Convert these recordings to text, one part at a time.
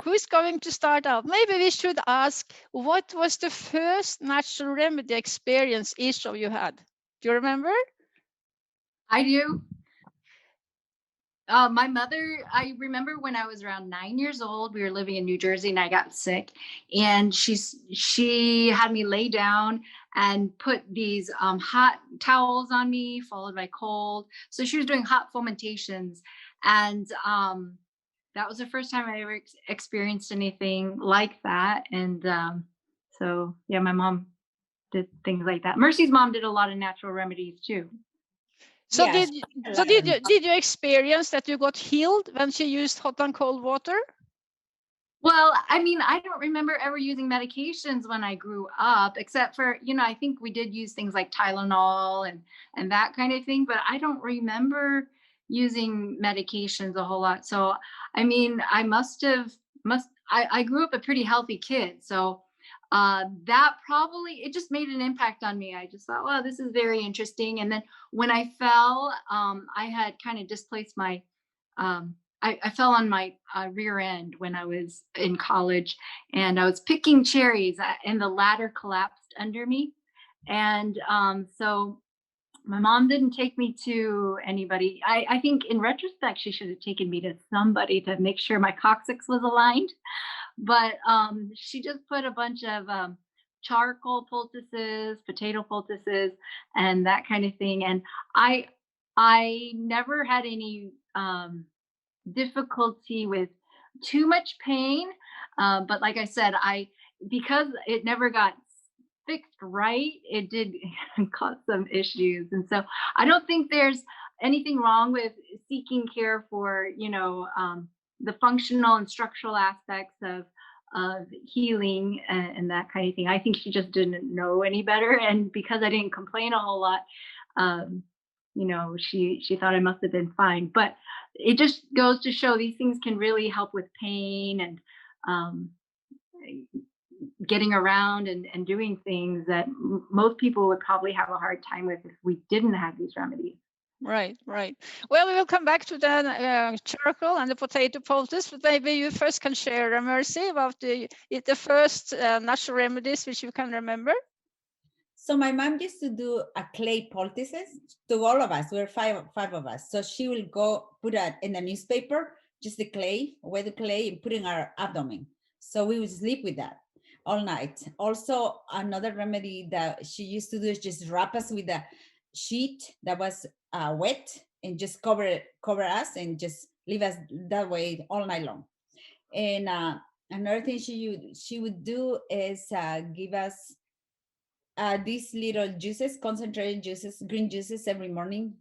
who's going to start out? Maybe we should ask, what was the first natural remedy experience each of you had? Do you remember? I do. My mother, I remember when I was around 9 years old, we were living in New Jersey and I got sick, and she had me lay down and put these hot towels on me, followed by cold. So she was doing hot fomentations, and that was the first time I ever experienced anything like that. And so yeah, my mom did things like that. Mercy's mom did a lot of natural remedies too. So Yes. did you experience that you got healed when she used hot and cold water? Well, I mean, I don't remember ever using medications when I grew up, except for, I think we did use things like Tylenol and that kind of thing, but I don't remember using medications a whole lot. So, I mean, I grew up a pretty healthy kid. So that probably, it just made an impact on me. I just thought, well, this is very interesting. And then when I fell, I had kind of displaced my, I fell on my rear end when I was in college, and I was picking cherries, and the ladder collapsed under me. And so my mom didn't take me to anybody. I think in retrospect, she should have taken me to somebody to make sure my coccyx was aligned. But she just put a bunch of charcoal poultices, potato poultices, and that kind of thing. And I never had any difficulty with too much pain, but like I said, because it never got fixed right, it did cause some issues. And so I don't think there's anything wrong with seeking care for the functional and structural aspects of healing and that kind of thing. I think she just didn't know any better, and because I didn't complain a whole lot, she thought I must have been fine. But it just goes to show these things can really help with pain and getting around and doing things that most people would probably have a hard time with if we didn't have these remedies. Right. Well, we will come back to the charcoal and the potato poultice, but maybe you first can share, Mercy, about the first natural remedies which you can remember. So my mom used to do a clay poultices to all of us. We're five of us. So she will go put it in the newspaper, just the clay, wet clay, and put it in our abdomen. So we would sleep with that all night. Also, another remedy that she used to do is just wrap us with a sheet that was wet and just cover us and just leave us that way all night long. And another thing she would do is give us these little juices, concentrated juices, green juices every morning,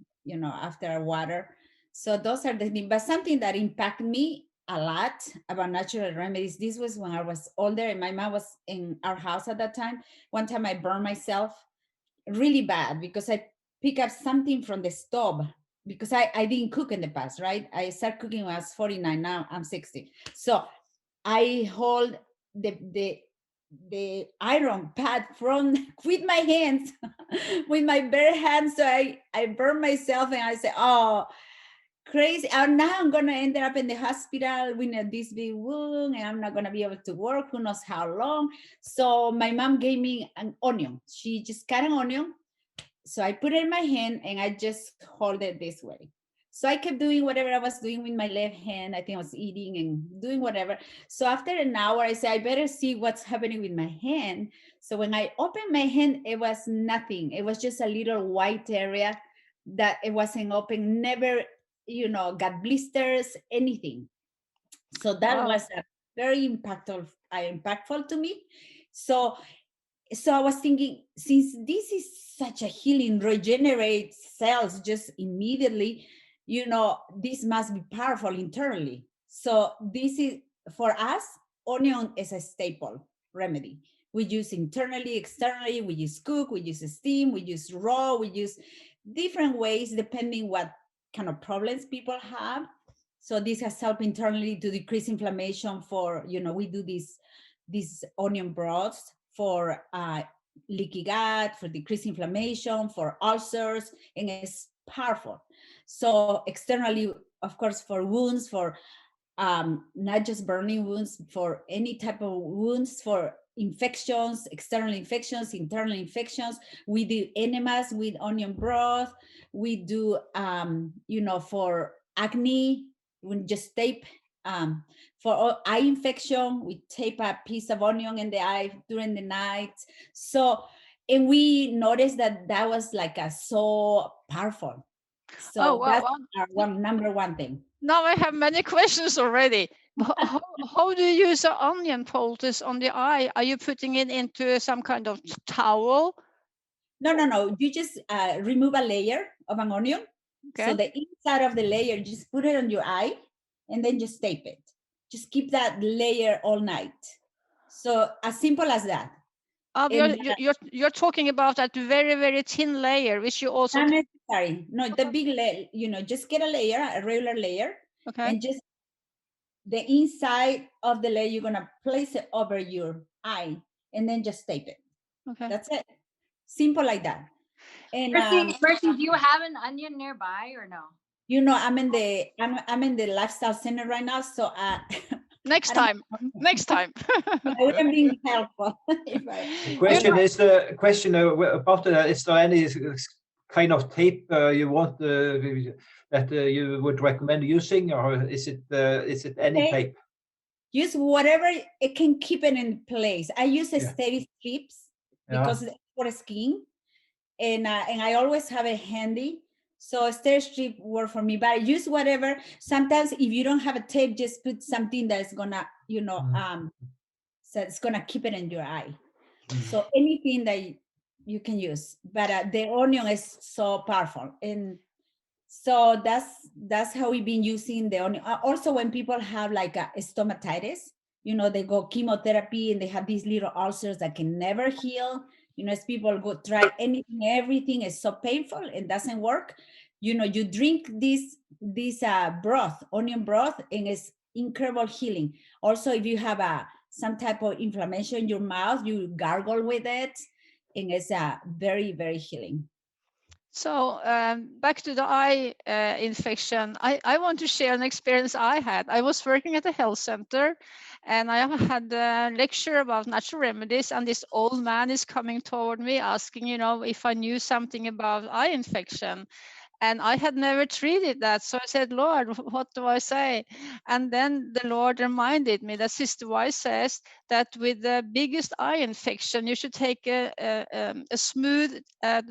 after our water. So those are the things. But something that impacted me a lot about natural remedies, this was when I was older and my mom was in our house at that time. One time I burned myself really bad because I picked up something from the stove because I didn't cook in the past, right? I started cooking when I was 49, now I'm 60. So I hold the iron pad with my hands, with my bare hands. So I burn myself and I say, oh, crazy. And now I'm going to end up in the hospital with this big wound and I'm not going to be able to work, who knows how long. So my mom gave me an onion. She just cut an onion. So I put it in my hand and I just hold it this way. So I kept doing whatever I was doing with my left hand. I think I was eating and doing whatever. So after an hour, I said, I better see what's happening with my hand. So when I opened my hand, it was nothing. It was just a little white area that it wasn't open, never, got blisters, anything. So that was very impactful to me. So I was thinking, since this is such a healing, regenerate cells just immediately, this must be powerful internally. So this is, for us, onion is a staple remedy. We use internally, externally, we use cook, we use steam, we use raw, we use different ways depending what kind of problems people have. So this has helped internally to decrease inflammation for, we do these onion broths for leaky gut, for decreased inflammation, for ulcers, and it's powerful. So externally, of course, for wounds, for not just burning wounds, for any type of wounds, for infections, external infections, internal infections. We do enemas with onion broth. We do, for acne, we just tape. For eye infection, we tape a piece of onion in the eye during the night. So, and we noticed that was like so powerful. So that's our number one thing. Now I have many questions already. How do you use the onion poultice on the eye? Are you putting it into some kind of towel? No. You just remove a layer of an onion. Okay. So the inside of the layer, just put it on your eye and then just tape it. Just keep that layer all night. So as simple as that. You're talking about that very, very thin layer, which you also... Not necessary. No, the big layer, just get a regular layer. Okay. And just the inside of the layer, you're going to place it over your eye and then just tape it. Okay. That's it. Simple like that. And Mercy, do you have an onion nearby or no? I'm in the lifestyle center right now, so next time. I wouldn't be helpful. The question is about is there any kind of tape you want that you would recommend using, or is it any tape? Use whatever it can keep it in place. I use steady strips because it's for skin, and I always have it handy. So a steady strip work for me, but I use whatever. Sometimes if you don't have a tape, just put something that's gonna, so it's gonna keep it in your eye. So anything that you can use, but the onion is so powerful, and so that's how we've been using the onion. Also, when people have like a stomatitis, they go chemotherapy and they have these little ulcers that can never heal. As people go try anything, everything is so painful and doesn't work. You drink this broth, onion broth, and it's incredible healing. Also, if you have some type of inflammation in your mouth, you gargle with it, and it's very, very healing. So back to the eye infection, I want to share an experience I had. I was working at a health center, and I had a lecture about natural remedies, and this old man is coming toward me asking, if I knew something about eye infection. And I had never treated that. So I said, Lord, what do I say? And then the Lord reminded me that Sister Weiss says that with the biggest eye infection, you should take a smooth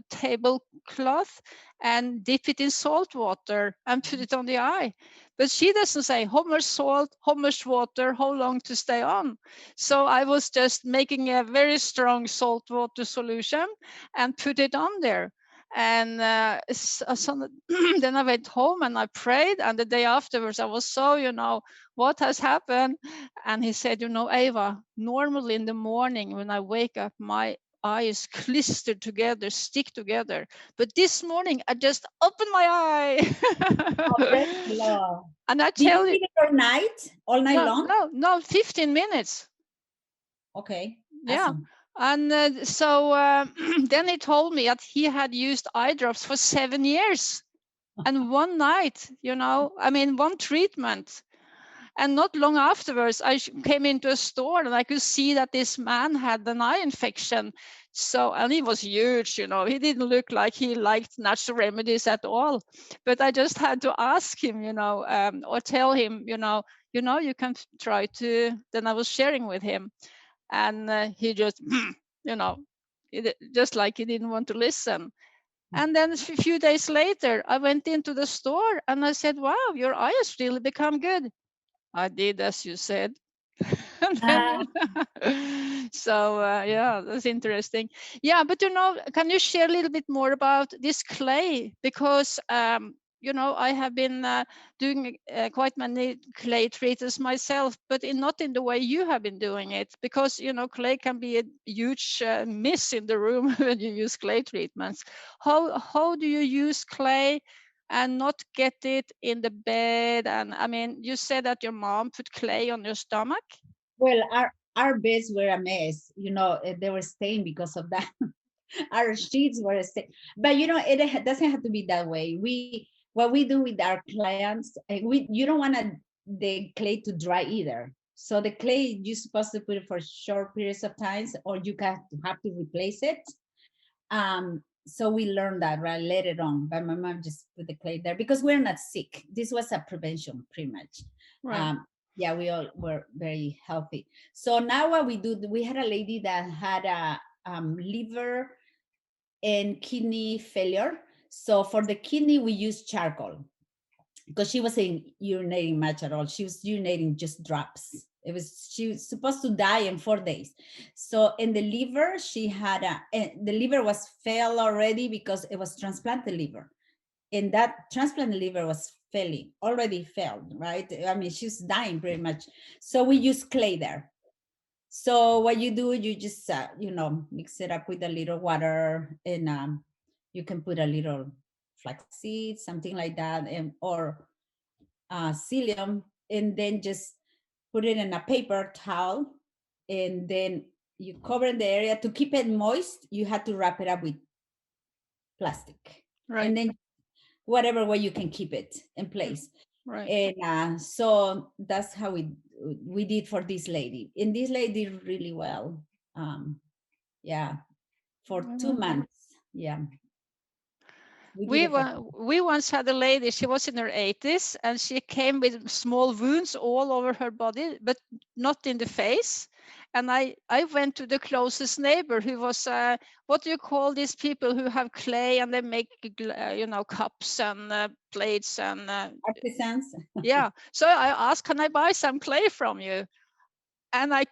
tablecloth and dip it in salt water and put it on the eye. But she doesn't say how much salt, how much water, how long to stay on. So I was just making a very strong salt water solution and put it on there. And so then I went home and I prayed, and the day afterwards I was so, what has happened? And he said, Ava, normally in the morning when I wake up, my eyes clistered together, stick together. But this morning I just opened my eye. Oh, and I tell you, all night long? No, 15 minutes. Okay. Yeah. Awesome. And so then he told me that he had used eye drops for 7 years. And one night, one treatment. And not long afterwards, I came into a store and I could see that this man had an eye infection. So, and he was huge, he didn't look like he liked natural remedies at all. But I just had to ask him, or tell him, you can try to, then I was sharing with him. And he just, just like he didn't want to listen. And then a few days later, I went into the store and I said, wow, your eye has really become good. I did as you said. So yeah, that's interesting. Yeah, but can you share a little bit more about this clay? Because I have been doing quite many clay treatments myself, but not in the way you have been doing it. Because clay can be a huge miss in the room when you use clay treatments. How do you use clay and not get it in the bed? And I mean, you said that your mom put clay on your stomach. Well, our beds were a mess. They were stained because of that. Our sheets were stained. But it doesn't have to be that way. What we do with our clients, you don't want to the clay to dry either. So the clay, you're supposed to put it for short periods of times, or you have to replace it. So we learned that right later on, but my mom just put the clay there because we're not sick. This was a prevention pretty much. Right. Yeah, we all were very healthy. So now what we do, we had a lady that had a liver and kidney failure. So for the kidney, we use charcoal because she wasn't urinating much at all. She was urinating just drops. She was supposed to die in 4 days. So in the liver, she had the liver was failed already because it was transplanted liver. And that transplanted liver was already failed, right? I mean, she's dying pretty much. So we use clay there. So what you do, you just, mix it up with a little water, and you can put a little flaxseed, something like that, or psyllium, and then just put it in a paper towel, and then you cover the area. To keep it moist, you have to wrap it up with plastic. Right. And then whatever way you can keep it in place. Right. And so that's how we did for this lady. And this lady did really well. Yeah, for 2 months. Yeah. We once had a lady, she was in her 80s, and she came with small wounds all over her body, but not in the face. And I went to the closest neighbor who was, what do you call these people who have clay and they make, cups and plates and... artisans. Yeah. So I asked, can I buy some clay from you? And I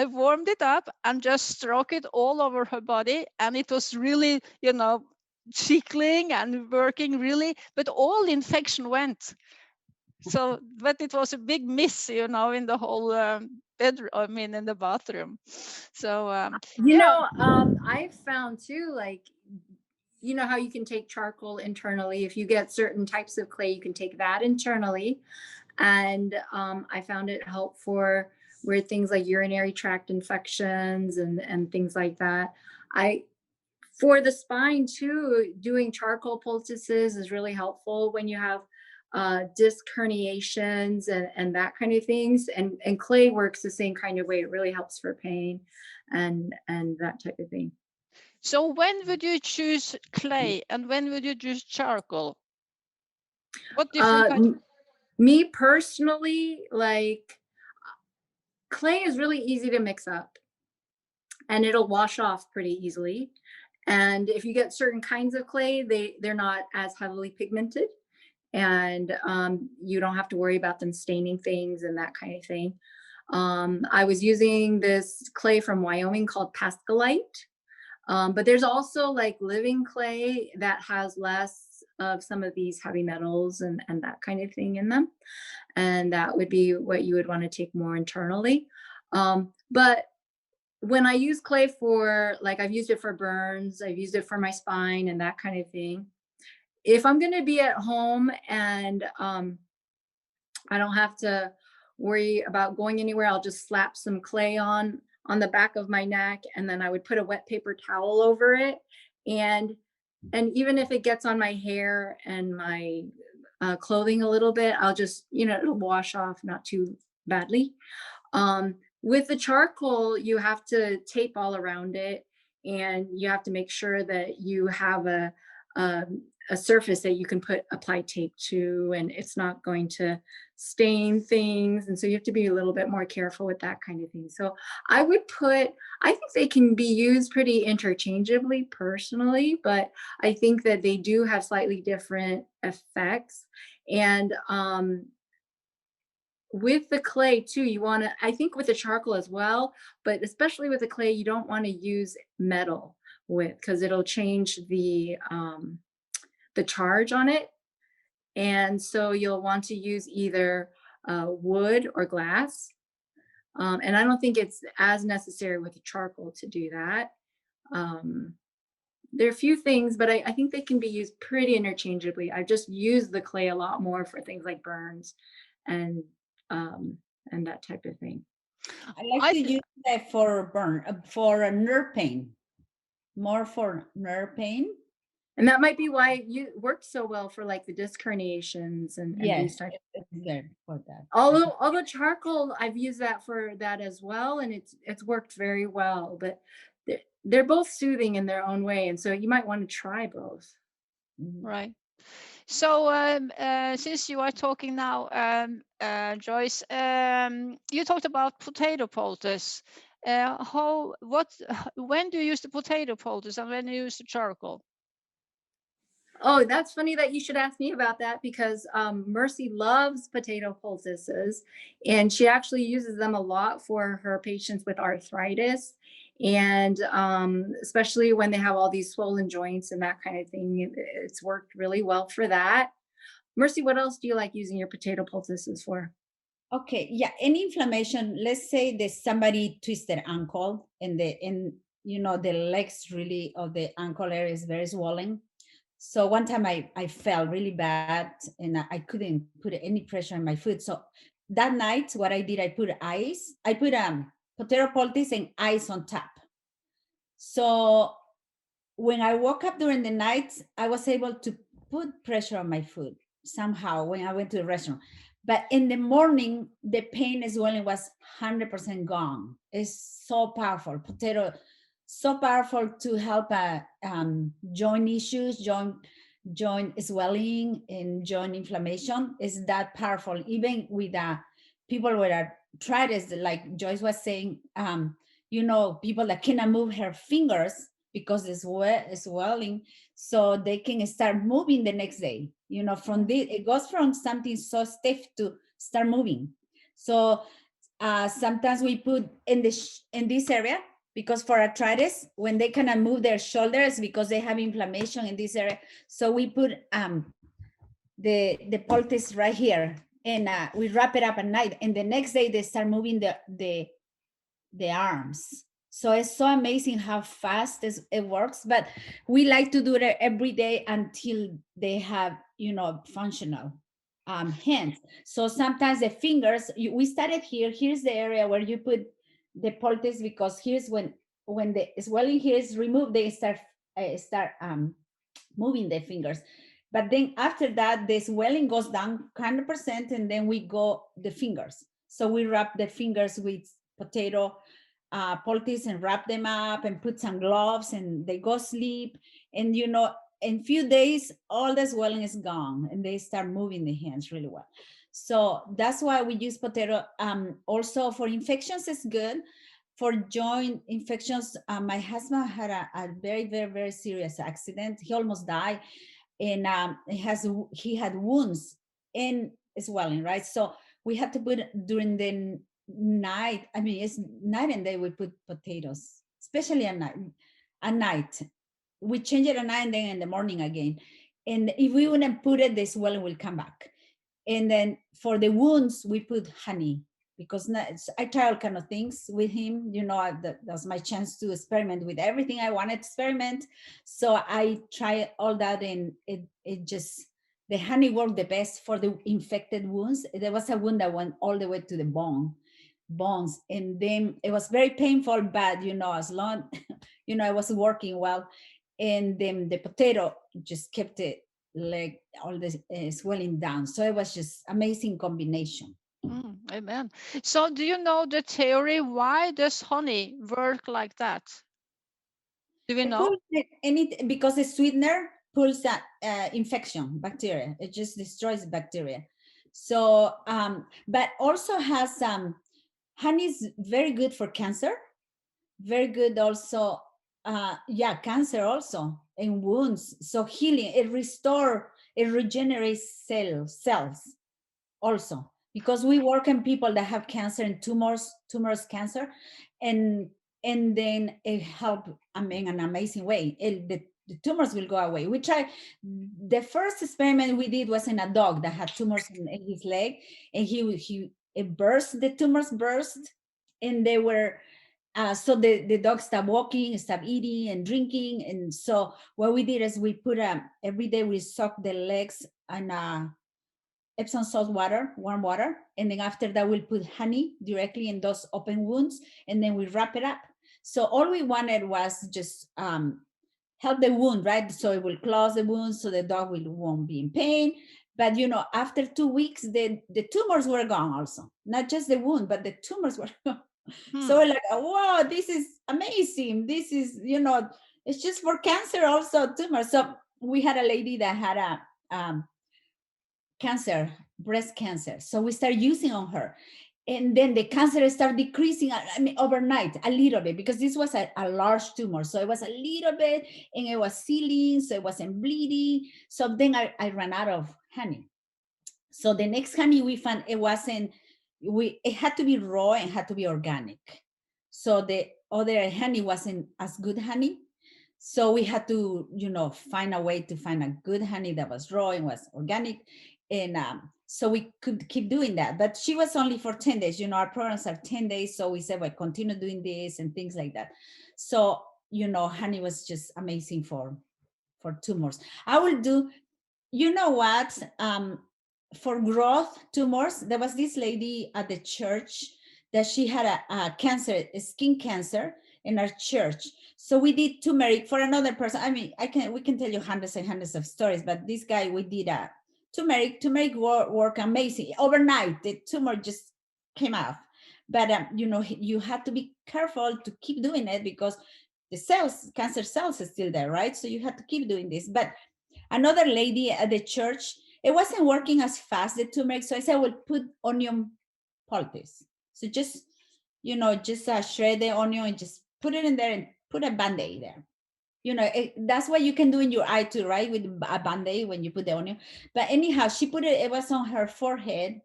warmed it up and just struck it all over her body. And it was really, tickling and working really, but all infection went. So, but it was a big miss, in the whole bedroom, in the bathroom. So, I've found too, like, you know how you can take charcoal internally. If you get certain types of clay, you can take that internally. And I found it help for weird things like urinary tract infections and things like that. For the spine too, doing charcoal poultices is really helpful when you have disc herniations and that kind of things. And clay works the same kind of way. It really helps for pain and that type of thing. So when would you choose clay and when would you choose charcoal? What different Me personally, like, clay is really easy to mix up and it'll wash off pretty easily. And if you get certain kinds of clay, they're not as heavily pigmented, and you don't have to worry about them staining things and that kind of thing. I was using this clay from Wyoming called Pascalite, but there's also like living clay that has less of some of these heavy metals and that kind of thing in them. And that would be what you would want to take more internally. But when I use clay for, like, I've used it for burns, I've used it for my spine and that kind of thing. If I'm going to be at home and I don't have to worry about going anywhere, I'll just slap some clay on the back of my neck, and then I would put a wet paper towel over it. And even if it gets on my hair and my clothing a little bit, I'll just, it'll wash off not too badly. With the charcoal, you have to tape all around it, and you have to make sure that you have a surface that you can apply tape to, and it's not going to stain things. And so you have to be a little bit more careful with that kind of thing. So I think they can be used pretty interchangeably personally, but I think that they do have slightly different effects. And with the clay too, I think with the charcoal as well, but especially with the clay, you don't want to use metal because it'll change the charge on it. And so you'll want to use either wood or glass. And I don't think it's as necessary with the charcoal to do that. There are a few things, but I think they can be used pretty interchangeably. I've just used the clay a lot more for things like burns and that type of thing. I like to use that for nerve pain, more for nerve pain. And that might be why you worked so well for like the disc herniations and Yes, these types. it's good for that. Although charcoal, I've used that for that as well, and it's worked very well. But they're both soothing in their own way, and so you might want to try both. Right. So since you are talking now, Joyce, you talked about potato poultice. When do you use the potato poultice and when do you use the charcoal? Oh, that's funny that you should ask me about that because Mercy loves potato poultices, and she actually uses them a lot for her patients with arthritis, and especially when they have all these swollen joints and that kind of thing. It's worked really well for that. Mercy, what else do you like using your potato poultices for? Okay, yeah, any inflammation, let's say that somebody twisted ankle and the legs really of the ankle area is very swollen. So one time I fell really bad and I couldn't put any pressure on my foot. So that night, what I did, I put potato poultice and ice on top. So when I woke up during the night, I was able to put pressure on my foot somehow when I went to the restaurant. But in the morning, the pain as well was 100% gone. It's so powerful. Potato, so powerful to help joint issues, joint swelling, and joint inflammation. Is that powerful? Even with people with arthritis, like Joyce was saying, people that cannot move her fingers because it's swelling, so they can start moving the next day. From this, it goes from something so stiff to start moving. So sometimes we put in this area, because for arthritis, when they cannot move their shoulders because they have inflammation in this area, so we put the poultice right here, and we wrap it up at night, and the next day they start moving the arms. So it's so amazing how fast it works, but we like to do it every day until they have, functional hands. So sometimes the fingers, we started here. Here's the area where you put the poultice, because here's when the swelling here is removed, they start moving the fingers. But then after that, the swelling goes down 100%, and then we go the fingers. So we wrap the fingers with potato poultice and wrap them up and put some gloves, and they go sleep. And in few days, all the swelling is gone and they start moving the hands really well. So that's why we use potato. Also for infections, it's good. For joint infections, my husband had a very, very, very serious accident. He almost died, and he had wounds and swelling, right? So we had to put during the night. I mean, it's night and day we put potatoes, especially at night. We change it at night and then in the morning again. And if we wouldn't put it, the swelling will come back. And then for the wounds, we put honey, because I try all kind of things with him. That was my chance to experiment with everything I wanted to experiment. So I try all that, and it just, the honey worked the best for the infected wounds. There was a wound that went all the way to the bones, and then it was very painful, but as long I was working well, and then the potato just kept it like all the swelling down. So it was just amazing combination. Amen. So do you know the theory why does honey work like that? Do we know? Because the sweetener pulls that infection bacteria. It just destroys bacteria. So but also has honey is very good for cancer, very good also cancer also, and wounds. So healing, it regenerates cells also, because we work in people that have cancer and tumors cancer, and then it help in an amazing way. The tumors will go away. We try. The first experiment we did was in a dog that had tumors in his leg, and the tumors burst, and they were so the dog stopped walking, stopped eating and drinking. And so what we did is we put every day we soak the legs in Epsom salt water, warm water, and then after that we'll put honey directly in those open wounds, and then we wrap it up. So all we wanted was just help the wound, right? So it will close the wound so the dog won't be in pain. But, you know, after 2 weeks, the tumors were gone also. Not just the wound, but the tumors were gone. So we're like, oh, wow, this is amazing. This is, you know, it's just for cancer also, tumors. So we had a lady that had a cancer, breast cancer. So we started using on her. And then the cancer started decreasing, I mean, overnight, a little bit, because this was a large tumor. So it was a little bit, and it was sealing, so it wasn't bleeding. So then I ran out of honey. So the next honey we found, it had to be raw and had to be organic. So the other honey wasn't as good honey. So we had to, you know, find a way to find a good honey that was raw and was organic. And so we could keep doing that. But she was only for 10 days. You know, our programs are 10 days. So we said, well, continue doing this and things like that. So, you know, honey was just amazing for tumors. I will do, you know what, for growth tumors, there was this lady at the church that she had a cancer, a skin cancer in our church. So we did turmeric for another person. I mean, we can tell you hundreds and hundreds of stories, but this guy, we did a turmeric work amazing. Overnight, the tumor just came off. But, you know, you have to be careful to keep doing it because the cancer cells is still there, right? So you have to keep doing this. But another lady at the church, it wasn't working as fast, the turmeric. So I said, well, put onion poultice. So just, you know, just shred the onion and just put it in there and put a Band-Aid there. You know, that's what you can do in your eye too, right? With a Band-Aid when you put the onion. But anyhow, she put it, it was on her forehead.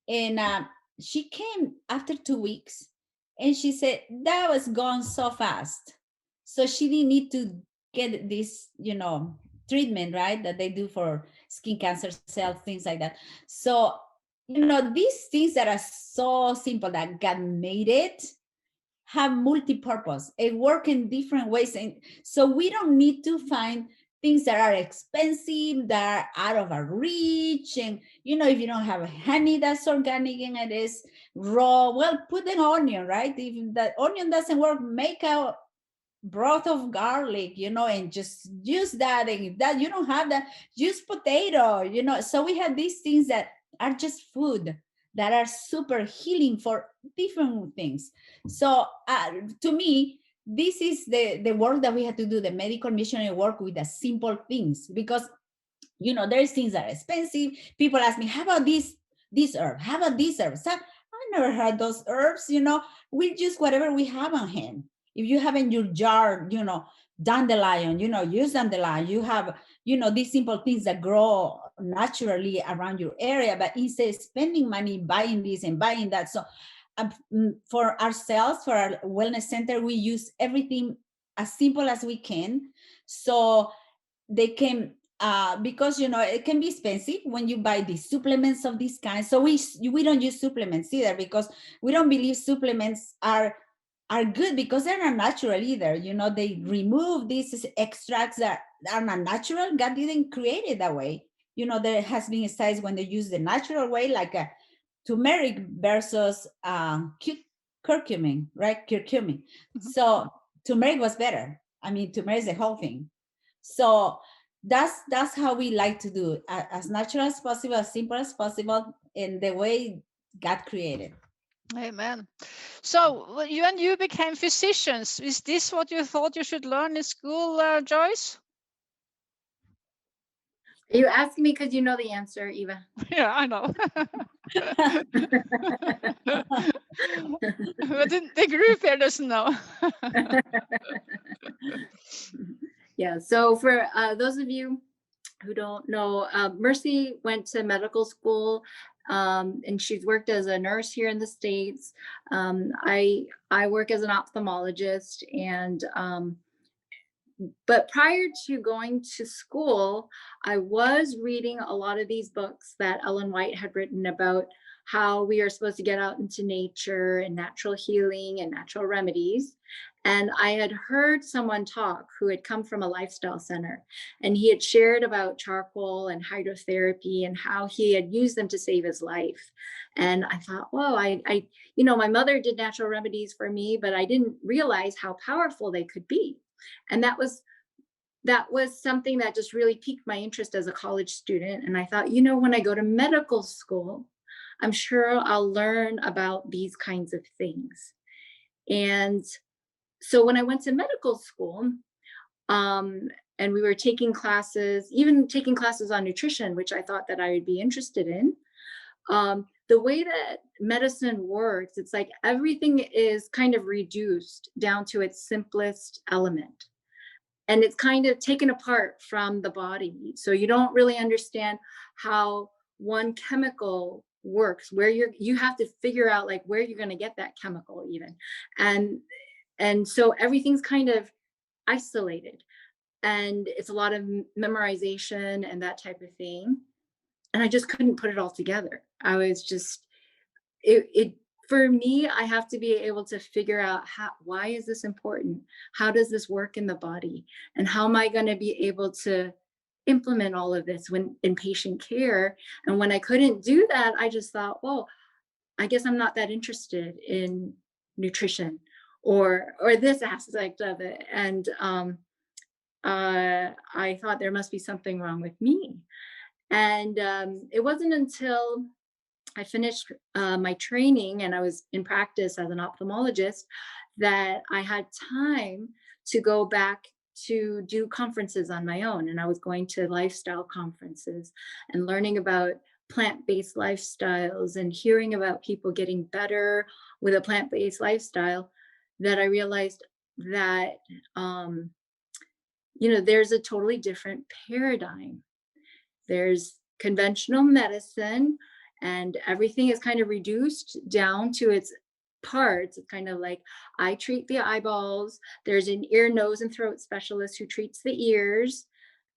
And she came after 2 weeks and she said, that was gone so fast. So she didn't need to get this, you know, treatment, right? That they do for skin cancer cells, things like that. So, you know, these things that are so simple that God made it have multi-purpose. It work in different ways. And so we don't need to find things that are expensive, that are out of our reach. And, you know, if you don't have honey that's organic and it is raw, well, put an onion, right? If that onion doesn't work, make a broth of garlic, you know, and just use that. And if that you don't have that, use potato, you know. So we have these things that are just food that are super healing for different things. So to me, this is the work that we have to do, the medical missionary work with the simple things, because, you know, there's things that are expensive. People ask me, how about this herb? How about this herb? So I never heard those herbs, you know. We use whatever we have on hand. If you have in your jar, you know, dandelion, you know, use dandelion. You have, you know, these simple things that grow naturally around your area, but instead of spending money buying this and buying that. So for ourselves, for our wellness center, we use everything as simple as we can. So they can, because, you know, it can be expensive when you buy these supplements of this kind. So we don't use supplements either, because we don't believe supplements are good, because they're not natural either. You know, they remove these extracts that are not natural. God didn't create it that way. You know, there has been studies when they use the natural way, like a turmeric versus curcumin, right? Curcumin. Mhm. So turmeric was better. I mean, turmeric is the whole thing. So that's how we like to do, as natural as possible, as simple as possible, in the way God created. Amen. So you became physicians. Is this what you thought you should learn in school, Joyce? Are you asking me because you know the answer, Eva? Yeah, I know. But the group here doesn't know. Yeah, so for those of you who don't know, Mercy went to medical school, and she's worked as a nurse here in the States. I work as an ophthalmologist, and but prior to going to school, I was reading a lot of these books that Ellen White had written about how we are supposed to get out into nature and natural healing and natural remedies. And I had heard someone talk who had come from a lifestyle center, and he had shared about charcoal and hydrotherapy and how he had used them to save his life. And I thought, whoa, I you know, my mother did natural remedies for me, but I didn't realize how powerful they could be. And that was that was something that just really piqued my interest as a college student. And I thought, you know, when I go to medical school, I'm sure I'll learn about these kinds of things. And so when I went to medical school, and we were taking classes, even taking classes on nutrition, which I thought that I would be interested in. The way that medicine works, it's like everything is kind of reduced down to its simplest element. And it's kind of taken apart from the body. So you don't really understand how one chemical works, where you have to figure out like where you're going to get that chemical even. And so everything's kind of isolated, and it's a lot of memorization and that type of thing. And I just couldn't put it all together. I was just, for me, I have to be able to figure out why is this important? How does this work in the body? And how am I going to be able to implement all of this when in patient care? And when I couldn't do that, I just thought, well, I guess I'm not that interested in nutrition or this aspect of it. And I thought there must be something wrong with me. And it wasn't until I finished my training and I was in practice as an ophthalmologist that I had time to go back to do conferences on my own. And I was going to lifestyle conferences and learning about plant-based lifestyles and hearing about people getting better with a plant-based lifestyle, that I realized that, you know, there's a totally different paradigm. There's conventional medicine, and everything is kind of reduced down to its parts. It's kind of like, I treat the eyeballs. There's an ear, nose, and throat specialist who treats the ears.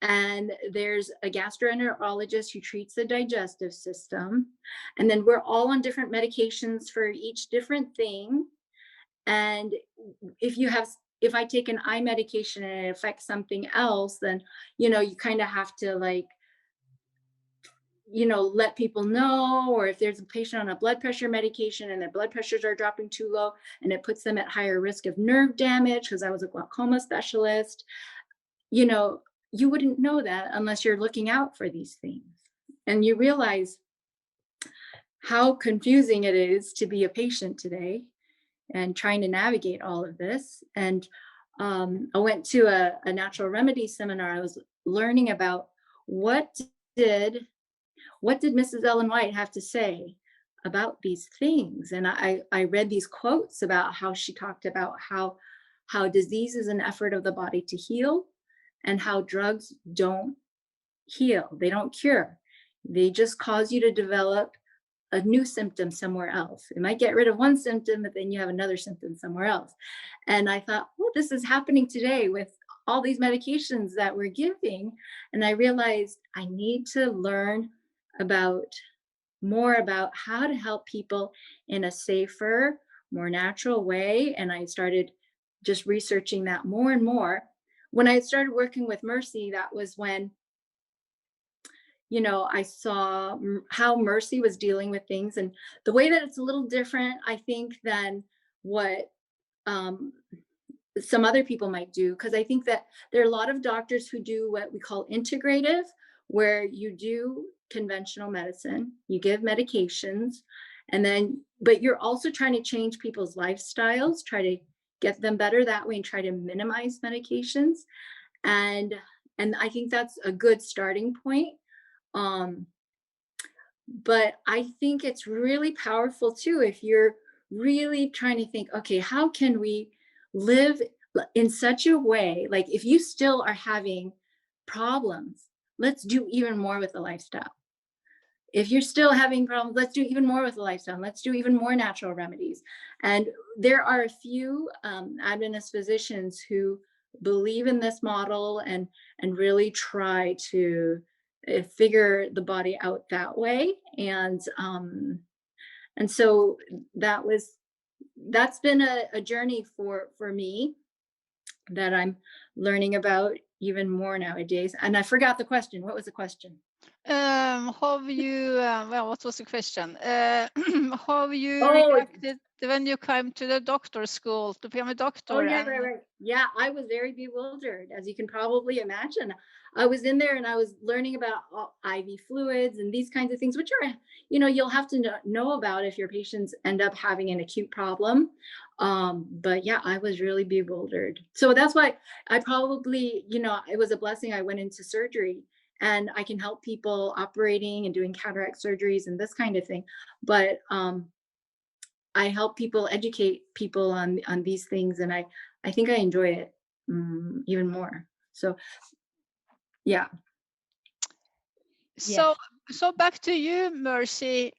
And there's a gastroenterologist who treats the digestive system. And then we're all on different medications for each different thing. And if I take an eye medication and it affects something else, then, you know, you kind of have to like, you know, let people know. Or if there's a patient on a blood pressure medication and their blood pressures are dropping too low and it puts them at higher risk of nerve damage, because I was a glaucoma specialist, you know, you wouldn't know that unless you're looking out for these things. And you realize how confusing it is to be a patient today and trying to navigate all of this. And I went to a natural remedies seminar. I was learning about what did Mrs. Ellen White have to say about these things. And I read these quotes about how she talked about how disease is an effort of the body to heal, and how drugs don't heal. They don't cure. They just cause you to develop a new symptom somewhere else. It might get rid of one symptom, but then you have another symptom somewhere else. And I thought, well, this is happening today with all these medications that we're giving. And I realized I need to learn more about how to help people in a safer, more natural way. And I started just researching that more and more. When I started working with Mercy, that was when, you know, I saw how Mercy was dealing with things, and the way that it's a little different, I think, than what some other people might do. Because I think that there are a lot of doctors who do what we call integrative, where you do conventional medicine, you give medications, and then, but you're also trying to change people's lifestyles, try to get them better that way and try to minimize medications. And I think that's a good starting point. But I think it's really powerful too, if you're really trying to think, okay, how can we live in such a way, like if you still are having problems, let's do even more with the lifestyle. If you're still having problems, let's do even more with the lifestyle. Let's do even more natural remedies. And there are a few Adventist physicians who believe in this model and really try to figure the body out that way. And so that's been a journey for me that I'm learning about even more nowadays. And I forgot the question. What was the question? Have you, well, what was the question? Have you reacted when you came to the doctor school to become a doctor. Oh, yeah, right. Yeah, I was very bewildered, as you can probably imagine. I was in there and I was learning about IV fluids and these kinds of things, which are, you'll have to know about if your patients end up having an acute problem. But yeah, I was really bewildered. So that's why I probably, it was a blessing I went into surgery, and I can help people operating and doing cataract surgeries and this kind of thing. But I help people, educate people on these things, and I think I enjoy it even more. So yeah. So back to you, Mercy.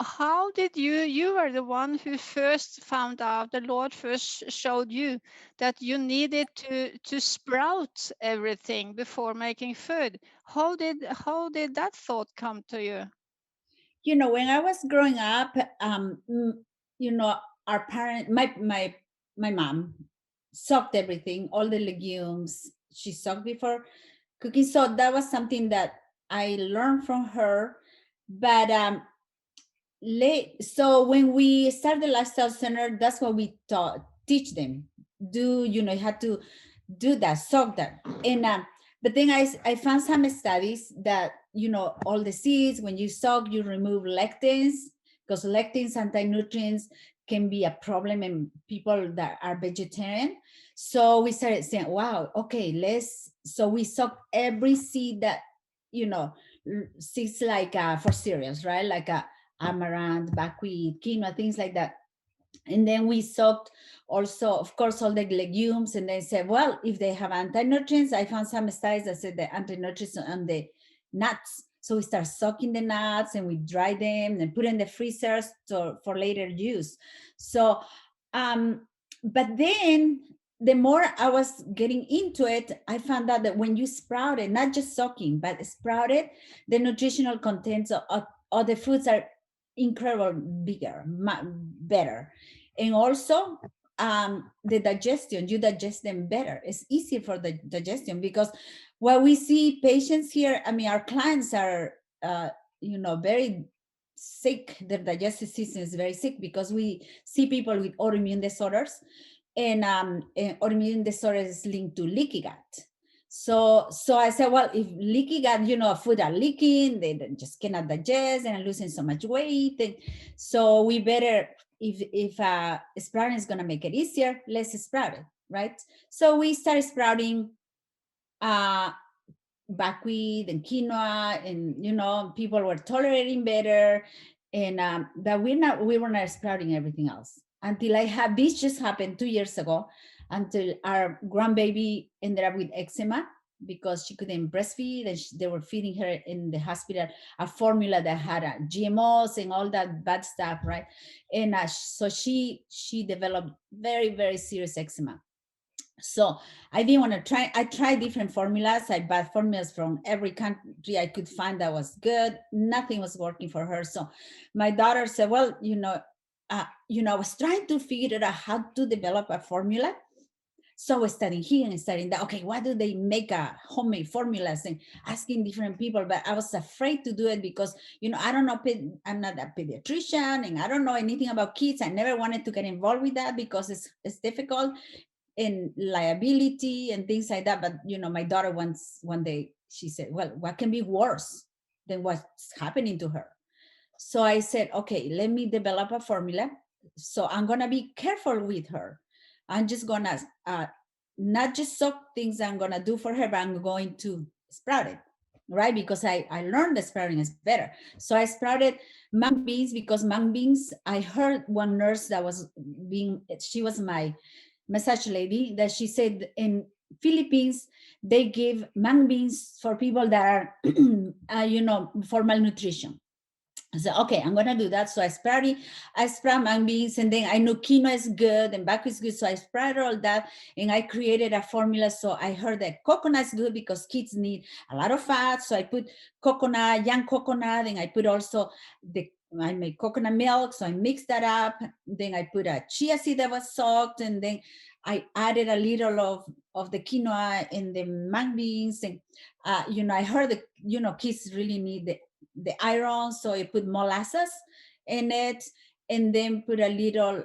How did you were the one who first found out, the Lord first showed you that you needed to sprout everything before making food. How did that thought come to you? When I was growing up, our parent, my mom soaked everything, all the legumes. She soaked before cooking. So that was something that I learned from her. But so when we started the lifestyle center, that's what we teach them. You had to do that, soak that. And the thing I found some studies that all the seeds, when you soak, you remove lectins, because lectins, anti-nutrients, can be a problem in people that are vegetarian. So we started saying, wow, okay, so we soak every seed that seeds, like for cereals, right? Like amaranth, buckwheat, quinoa, things like that. And then we soaked also, of course, all the legumes. And they said, well, if they have anti-nutrients, I found some studies that said the anti-nutrients on the nuts. So we start soaking the nuts and we dry them and put in the freezers for later use. So, but then the more I was getting into it, I found out that when you sprout it, not just soaking, but sprout it, the nutritional contents of the foods are incredible, better. And also the digestion, you digest them better. It's easier for the digestion, because what we see patients here, I mean, our clients are, very sick. Their digestive system is very sick, because we see people with autoimmune disorders, and autoimmune disorders is linked to leaky gut. So I said, well, if leaky gut, food are leaking, they just cannot digest and are losing so much weight. And so we better, if sprouting is going to make it easier, let's sprout it, right? So we started sprouting buckwheat and quinoa, and people were tolerating better, and that we were not sprouting everything else until this just happened 2 years ago, until our grandbaby ended up with eczema because she couldn't breastfeed, and they were feeding her in the hospital a formula that had GMOs and all that bad stuff, right? And so she developed very, very serious eczema. So I didn't want to try. I tried different formulas. I bought formulas from every country I could find that was good. Nothing was working for her. So my daughter said, well, I was trying to figure out how to develop a formula. So I was studying here and studying that. Okay, why do they make a homemade formulas, and asking different people? But I was afraid to do it because, I don't know, I'm not a pediatrician, and I don't know anything about kids. I never wanted to get involved with that because it's difficult, and liability and things like that. But my daughter one day, she said, well, what can be worse than what's happening to her? So I said, okay, let me develop a formula. So I'm gonna be careful with her. I'm just gonna not just soak things I'm gonna do for her, but I'm going to sprout it, right? Because I learned that sprouting is better. So I sprouted mung beans, because mung beans, I heard one nurse that she was my massage lady, that she said in Philippines, they give mung beans for people that are, for malnutrition. I said, okay, I'm gonna do that. So I sprout mung beans, and then I know quinoa is good and buckwheat is good. So I sprouted all that, and I created a formula. So I heard that coconut is good because kids need a lot of fat. So I put coconut, young coconut, and I put also I make coconut milk. So I mixed that up. Then I put a chia seed that was soaked, and then I added a little of the quinoa and the mung beans. And, I heard that, kids really need the iron. So I put molasses in it. and then put a little,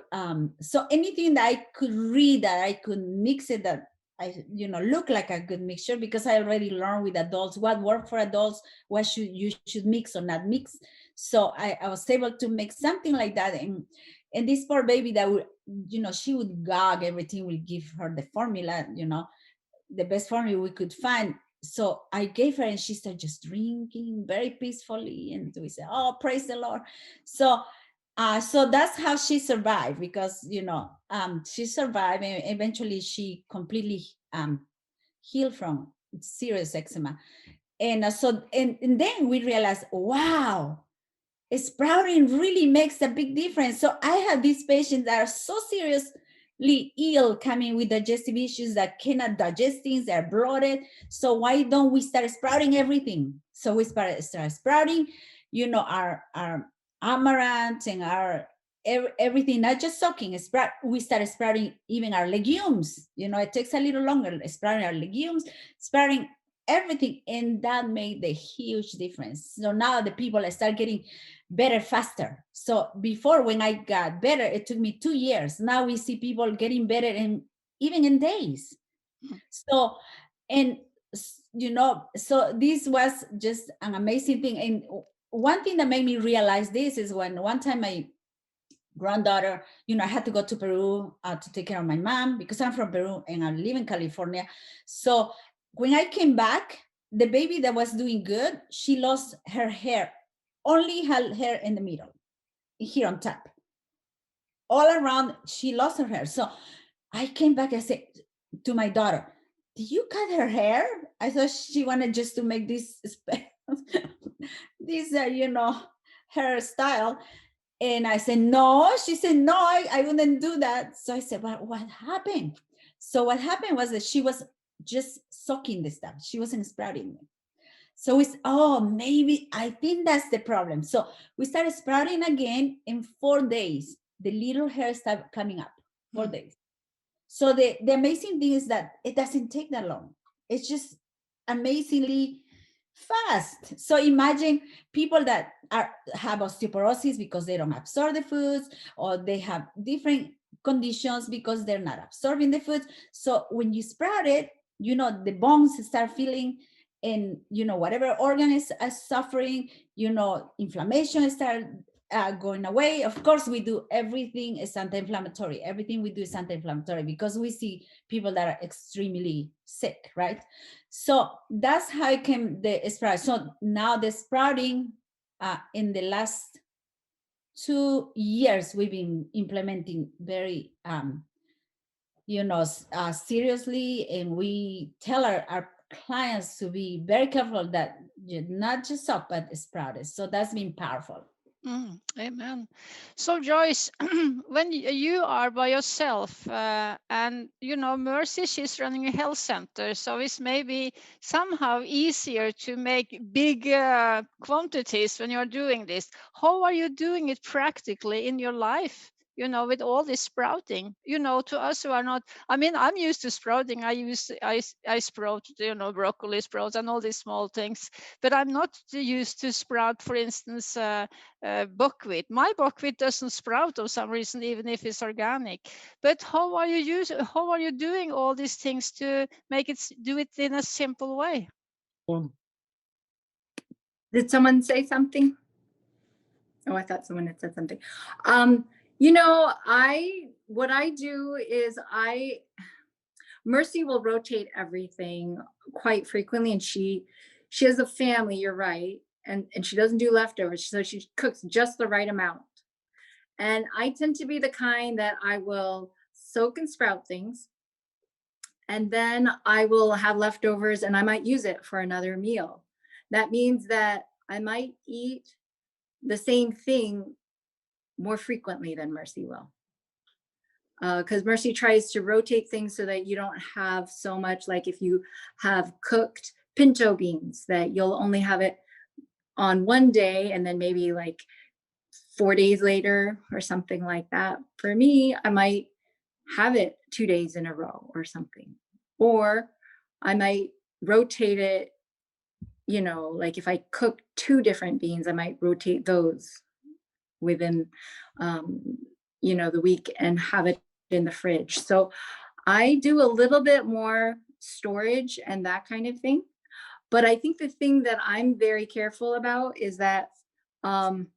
so anything that I could read, that I could mix it, that I, look like a good mixture, because I already learned with adults what worked for adults, what you should mix or not mix. So I was able to make something like that. And this poor baby that would, she would gag everything, we give her the formula, the best formula we could find. So I gave her, and she started just drinking very peacefully. And we said, oh, praise the Lord. So that's how she survived, because, she survived, and eventually she completely healed from serious eczema. And and then we realized, wow, sprouting really makes a big difference. So I have these patients that are so seriously ill, coming with digestive issues, that cannot digest things, they're bloated. So why don't we start sprouting everything? So we start sprouting, our amaranth and our everything, not just soaking. We started sprouting even our legumes. It takes a little longer, sprouting our legumes, sprouting everything, and that made a huge difference. So now the people start getting better faster. So before, when I got better, it took me 2 years. Now we see people getting better even in days. So, and so this was just an amazing thing. And one thing that made me realize this is when one time my granddaughter, I had to go to Peru to take care of my mom, because I'm from Peru and I live in California. So when I came back, the baby that was doing good, she lost her hair, only had hair in the middle, here on top. All around, she lost her hair. So I came back and said to my daughter, did you cut her hair? I thought she wanted just to make this, this hairstyle. And I said, no. She said, no, I wouldn't do that. So I said, well, what happened? So what happened was that she was just soaking the stuff. She wasn't sprouting it. So maybe I think that's the problem. So we started sprouting again. In 4 days, the little hair started coming up. 4 days. So the amazing thing is that it doesn't take that long. It's just amazingly fast. So imagine people that have osteoporosis because they don't absorb the foods, or they have different conditions because they're not absorbing the foods. So when you sprout it, the bones start feeling, and whatever organ is suffering, inflammation start going away. Of course, we do everything is anti-inflammatory. Everything we do is anti-inflammatory, because we see people that are extremely sick, right? So that's how it came, the sprout. So now the sprouting, in the last 2 years, we've been implementing very, seriously, and we tell our clients to be very careful that you not just soak, but sprout it. So that's been powerful. Amen. So Joyce, when you are by yourself, and Mercy, she's running a health center, so it's maybe somehow easier to make big quantities when you're doing this. How are you doing it practically in your life? With all this sprouting, to us who are not, I mean, I'm used to sprouting. I sprout, broccoli sprouts and all these small things, but I'm not used to sprout, for instance, buckwheat. My buckwheat doesn't sprout for some reason, even if it's organic. But how are you doing all these things to do it in a simple way? Did someone say something? Oh, I thought someone had said something. What I do is Mercy will rotate everything quite frequently, and she has a family, you're right, and she doesn't do leftovers, so she cooks just the right amount. And I tend to be the kind that I will soak and sprout things, and then I will have leftovers, and I might use it for another meal. That means that I might eat the same thing more frequently than Mercy will. Because Mercy tries to rotate things so that you don't have so much, like if you have cooked pinto beans, that you'll only have it on one day and then maybe like 4 days later or something like that. For me, I might have it 2 days in a row or something. Or I might rotate it, like if I cook 2 different beans, I might rotate those within, the week and have it in the fridge. So I do a little bit more storage and that kind of thing. But I think the thing that I'm very careful about is that, the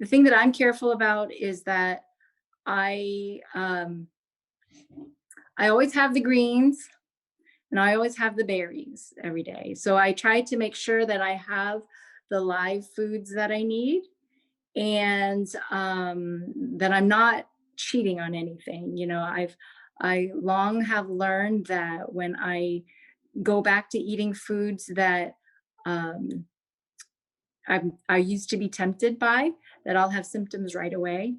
thing that I'm careful about is that I always have the greens and I always have the berries every day. So I try to make sure that I have the live foods that I need, and that I'm not cheating on anything. I long have learned that when I go back to eating foods that I used to be tempted by, that I'll have symptoms right away.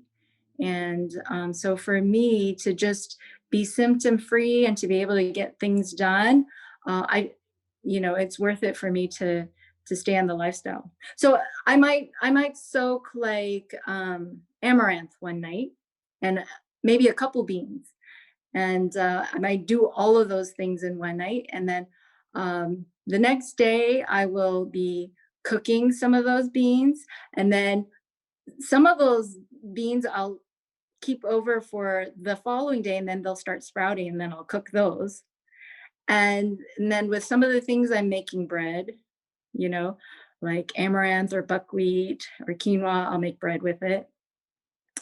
And so for me to just be symptom free and to be able to get things done, it's worth it for me to stay on the lifestyle. So I might soak like amaranth one night and maybe a couple beans. And I might do all of those things in one night. And then the next day I will be cooking some of those beans. And then some of those beans I'll keep over for the following day, and then they'll start sprouting, and then I'll cook those. And then with some of the things I'm making bread, like amaranth or buckwheat or quinoa, I'll make bread with it.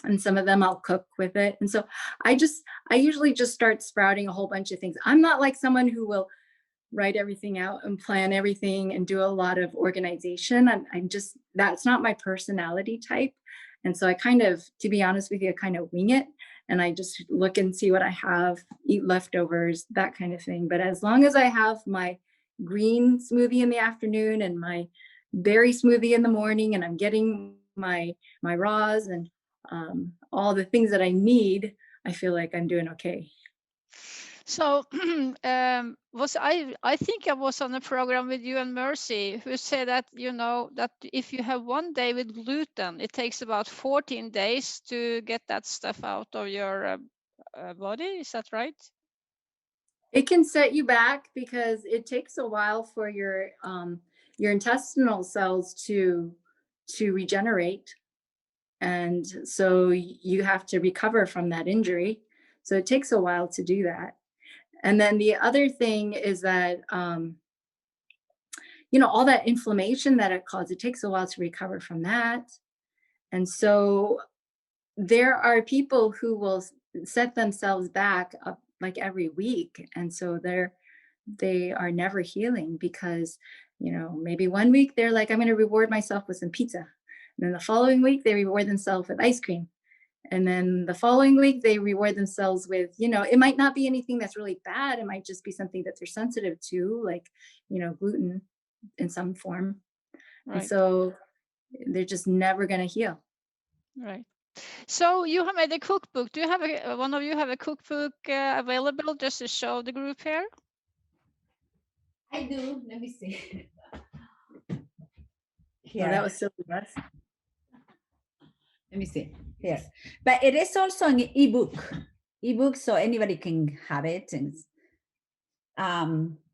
And some of them I'll cook with it. And so I usually just start sprouting a whole bunch of things. I'm not like someone who will write everything out and plan everything and do a lot of organization. That's not my personality type. And so I to be honest with you, I kind of wing it. And I just look and see what I have, eat leftovers, that kind of thing. But as long as I have my green smoothie in the afternoon and my berry smoothie in the morning, and I'm getting my raws and all the things that I need, I feel like I'm doing okay. So I think I was on a program with you and Mercy, who said that that if you have one day with gluten, it takes about 14 days to get that stuff out of your body. Is that right? It can set you back because it takes a while for your intestinal cells to regenerate, and so you have to recover from that injury. So it takes a while to do that. And then the other thing is that, all that inflammation that it causes, it takes a while to recover from that. And so there are people who will set themselves back up like every week. And so they are never healing because, maybe one week they're like, I'm going to reward myself with some pizza. And then the following week, they reward themselves with ice cream. And then the following week, they reward themselves with, it might not be anything that's really bad. It might just be something that they're sensitive to, like, gluten in some form. Right. And so they're just never going to heal. Right. So you have made a cookbook. Do you have one of you have a cookbook available just to show the group here? I do. Let me see. Here. Oh, that was so nice. Let me see here, but it is also an ebook, so anybody can have it. And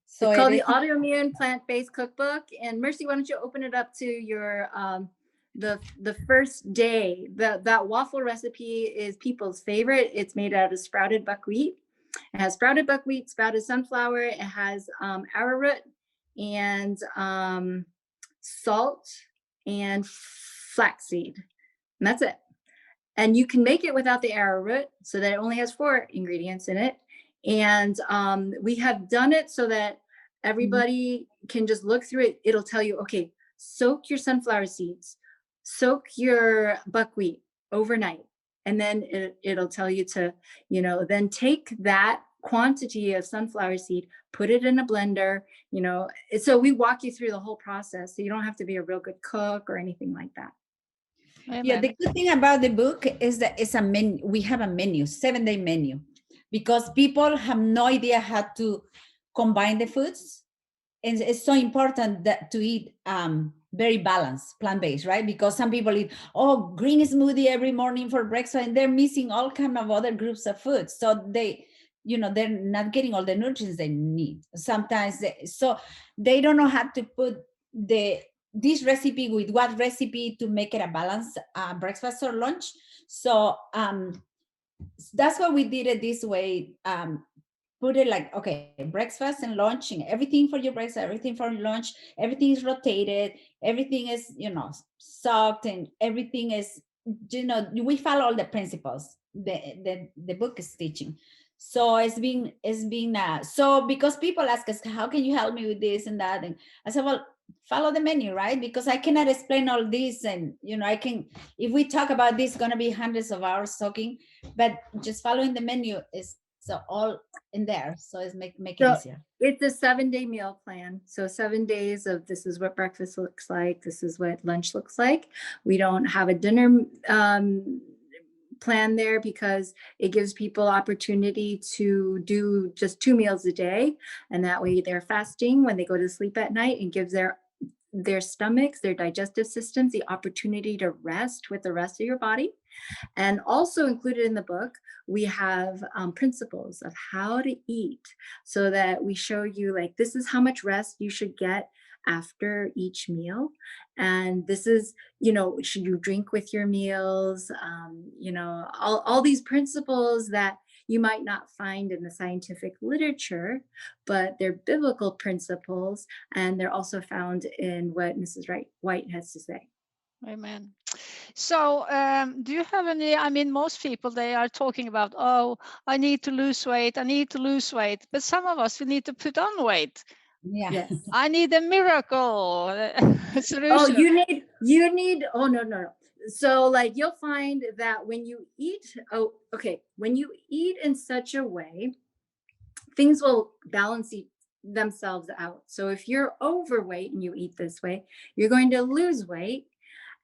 so it's called the Autoimmune Plant-Based Cookbook. And Mercy, why don't you open it up to your the first day? That waffle recipe is people's favorite. It's made out of sprouted buckwheat. It has sprouted buckwheat, sprouted sunflower. It has arrowroot and salt and flaxseed. And that's it. And you can make it without the arrowroot, so that it only has 4 ingredients in it. And we have done it so that everybody can just look through it. It'll tell you, okay, soak your sunflower seeds, soak your buckwheat overnight. And then it'll tell you to, then take that quantity of sunflower seed, put it in a blender, So we walk you through the whole process. So you don't have to be a real good cook or anything like that. Yeah, the good thing about the book is that it's a menu. We have a menu, 7-day menu, because people have no idea how to combine the foods. And it's so important that to eat very balanced, plant-based, right? Because some people eat, green smoothie every morning for breakfast, and they're missing all kind of other groups of foods. So they're not getting all the nutrients they need. Sometimes so they don't know how to put the this recipe with what recipe to make it a balanced breakfast or lunch. So that's why we did it this way. Put it like, okay, breakfast and lunch, and everything for your breakfast, everything for lunch, everything is rotated, everything is, soaked, and everything is, we follow all the principles the book is teaching. So it's been so, because people ask us, how can you help me with this and that? And I said, well, follow the menu, right? Because I cannot explain all this. And, I can, if we talk about this, it's going to be hundreds of hours talking, but just following the menu is all in there. So it's make it easier. It's a 7-day meal plan. So 7 days of this is what breakfast looks like. This is what lunch looks like. We don't have a dinner plan there because it gives people opportunity to do just 2 meals a day. And that way they're fasting when they go to sleep at night, and gives their stomachs, their digestive systems, the opportunity to rest with the rest of your body. And also included in the book, we have principles of how to eat, so that we show you, like, this is how much rest you should get after each meal. And this is, should you drink with your meals? All these principles that you might not find in the scientific literature, but they're biblical principles. And they're also found in what Mrs. White has to say. Amen. So do you have any, I mean, most people, they are talking about, oh, I need to lose weight. I need to lose weight. But some of us, we need to put on weight. Yeah. Yes. I need a miracle solution. Oh, you need, oh, no. So like, you'll find that when you eat, when you eat in such a way, things will balance themselves out. So if you're overweight and you eat this way, you're going to lose weight.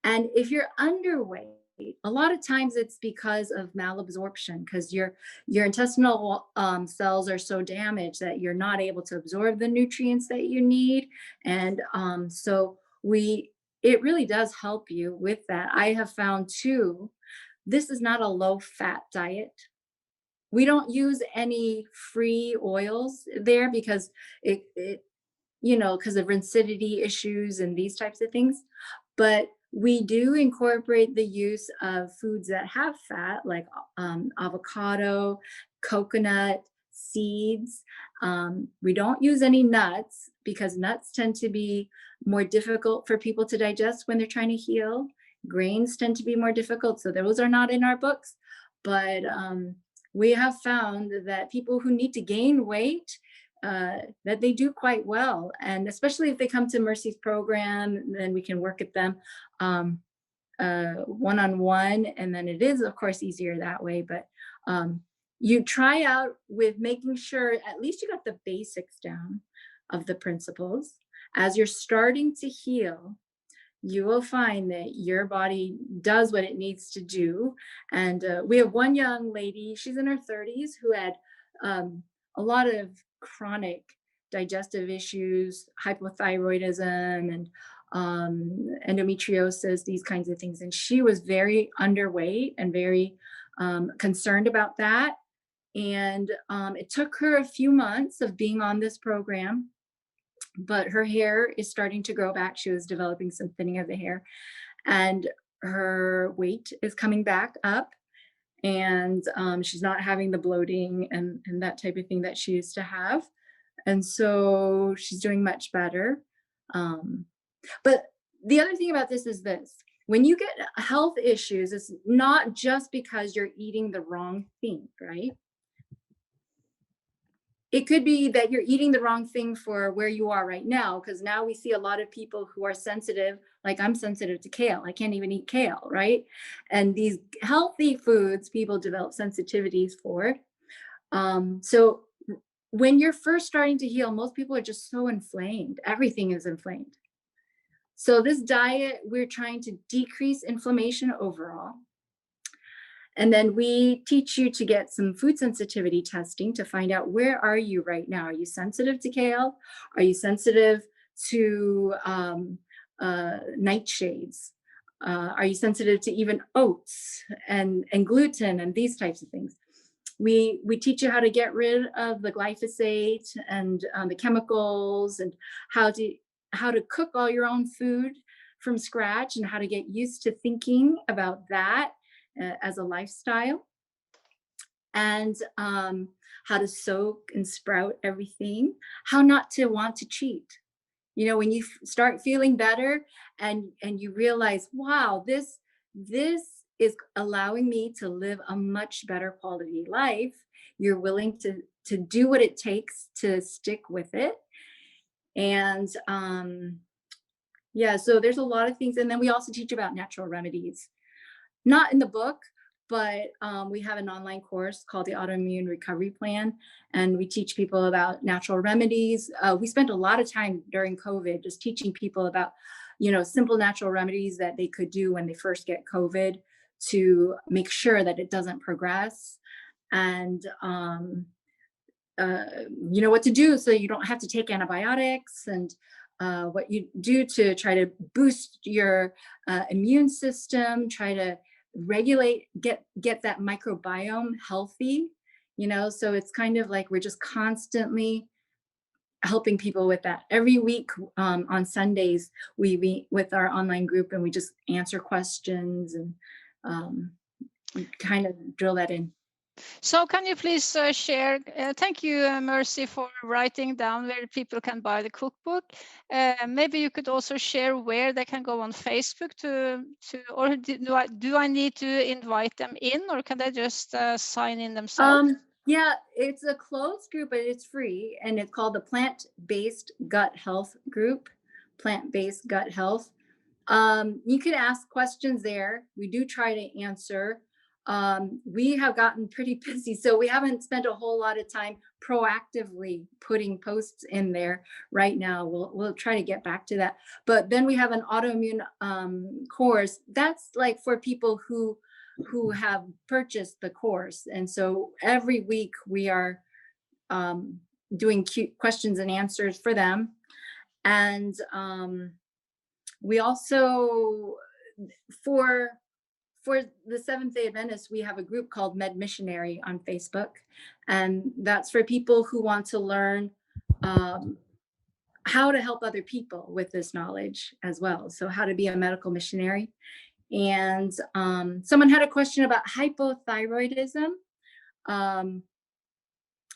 And if you're underweight, a lot of times it's because of malabsorption, because your intestinal cells are so damaged that you're not able to absorb the nutrients that you need. And so it really does help you with that. I have found too, this is not a low fat diet. We don't use any free oils there because because of rancidity issues and these types of things. But we do incorporate the use of foods that have fat, like avocado, coconut, seeds. We don't use any nuts because nuts tend to be more difficult for people to digest when they're trying to heal. Grains tend to be more difficult, so those are not in our books. But we have found that people who need to gain weight, that they do quite well. And especially if they come to Mercy's program, then we can work at them one-on-one. And then it is, of course, easier that way. But you try out with making sure at least you got the basics down of the principles. As you're starting to heal, you will find that your body does what it needs to do. And we have one young lady, she's in her 30s, who had a lot of chronic digestive issues, hypothyroidism, and endometriosis, these kinds of things. And she was very underweight and very concerned about that. And it took her a few months of being on this program, but her hair is starting to grow back. She was developing some thinning of the hair, and her weight is coming back up. And she's not having the bloating and that type of thing that she used to have. And so she's doing much better. But the other thing about this is this: when you get health issues, it's not just because you're eating the wrong thing, right? It could be that you're eating the wrong thing for where you are right now, because now we see a lot of people who are sensitive, like I'm sensitive to kale. I can't even eat kale, right? And these healthy foods, people develop sensitivities for. So when you're first starting to heal, most people are just so inflamed. Everything is inflamed. So this diet, we're trying to decrease inflammation overall. And then we teach you to get some food sensitivity testing to find out, where are you right now? Are you sensitive to kale? Are you sensitive to nightshades? Are you sensitive to even oats and gluten and these types of things? We teach you how to get rid of the glyphosate and the chemicals, and how how to cook all your own food from scratch and how to get used to thinking about that as a lifestyle, and how to soak and sprout everything, how not to want to cheat. You know, when you start feeling better and you realize, wow, this is allowing me to live a much better quality life, you're willing to do what it takes to stick with it. And yeah, so there's a lot of things. And then we also teach about natural remedies, not in the book, but we have an online course called the Autoimmune Recovery Plan, and we teach people about natural remedies. We spent a lot of time during COVID just teaching people about, you know, simple natural remedies that they could do when they first get COVID to make sure that it doesn't progress, and you know what to do so you don't have to take antibiotics, and what you do to try to boost your immune system, try to regulate, get that microbiome healthy, you know. So it's kind of like we're just constantly helping people with that. Every week on Sundays, we meet with our online group and we just answer questions, and we kind of drill that in. So can you please share, thank you, Mercy, for writing down where people can buy the cookbook. Maybe you could also share where they can go on Facebook or do I need to invite them in, or can they just sign in themselves? Yeah, it's a closed group, but it's free, and it's called the Plant-Based Gut Health Group, Plant-Based Gut Health. You can ask questions there. We do try to answer. We have gotten pretty busy, so we haven't spent a whole lot of time proactively putting posts in there right now. We'll try to get back to that. But then we have an autoimmune course that's like for people who have purchased the course, and so every week we are doing cute questions and answers for them. And we also, for the Seventh-day Adventists, we have a group called Med Missionary on Facebook, and that's for people who want to learn how to help other people with this knowledge as well. So how to be a medical missionary. And someone had a question about hypothyroidism.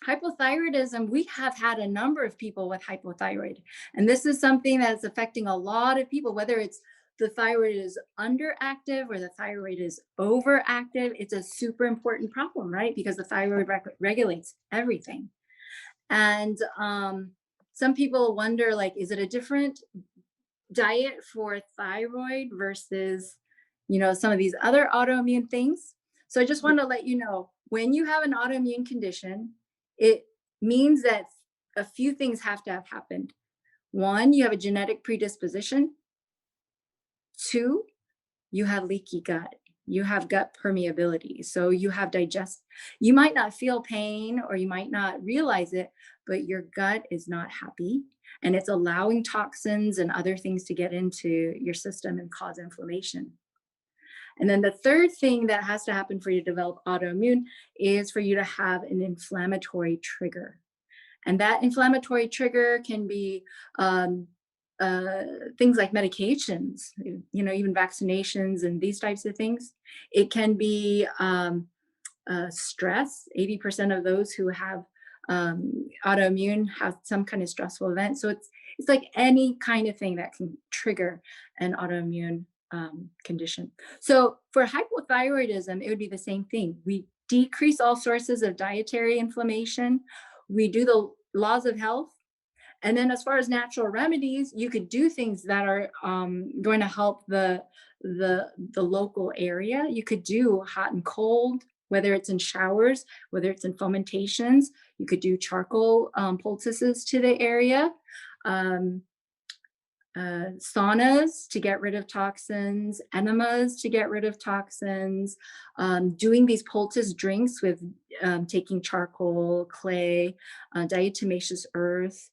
Hypothyroidism, we have had a number of people with hypothyroid, and this is something that's affecting a lot of people, whether it's the thyroid is underactive or the thyroid is overactive. It's a super important problem, right? Because the thyroid regulates everything. And some people wonder, like, is it a different diet for thyroid versus, you know, some of these other autoimmune things? So I just want to let you know, when you have an autoimmune condition, it means that a few things have to have happened. One, you have a genetic predisposition. Two, you have leaky gut. You have gut permeability. So you have you might not feel pain or you might not realize it, but your gut is not happy, and it's allowing toxins and other things to get into your system and cause inflammation. And then the third thing that has to happen for you to develop autoimmune is for you to have an inflammatory trigger. And that inflammatory trigger can be things like medications, you know, even vaccinations and these types of things. It can be stress. 80% of those who have autoimmune have some kind of stressful event. So it's like any kind of thing that can trigger an autoimmune condition. So for hypothyroidism, it would be the same thing. We decrease all sources of dietary inflammation. We do the laws of health. And then as far as natural remedies, you could do things that are going to help the local area. You could do hot and cold, whether it's in showers, whether it's in fomentations. You could do charcoal poultices to the area. Saunas to get rid of toxins, enemas to get rid of toxins, doing these poultice drinks with taking charcoal, clay, diatomaceous earth,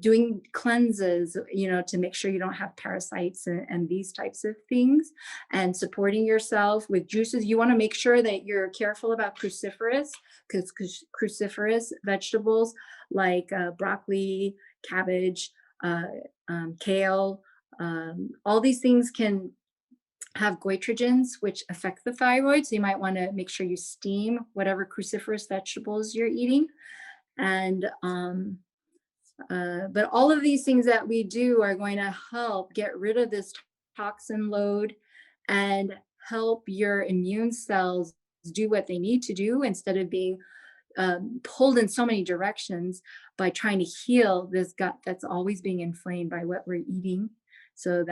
doing cleanses, you know, to make sure you don't have parasites and these types of things, and supporting yourself with juices. You want to make sure that you're careful about cruciferous, because cruciferous vegetables like broccoli, cabbage, kale. All these things can have goitrogens, which affect the thyroid. So you might want to make sure you steam whatever cruciferous vegetables you're eating. And but all of these things that we do are going to help get rid of this toxin load and help your immune cells do what they need to do instead of being pulled in so many directions by trying to heal this gut that's always being inflamed by what we're eating. So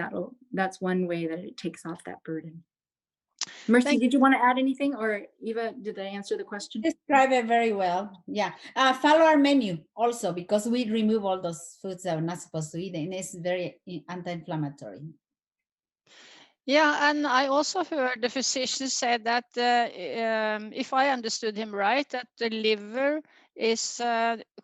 that's one way that it takes off that burden. Mercy, did you want to add anything, or Eva, did I answer the question? Describe it very well. Yeah. Follow our menu also, because we remove all those foods that we're not supposed to eat, and it's very anti-inflammatory. Yeah, and I also heard the physician said that if I understood him right, that the liver is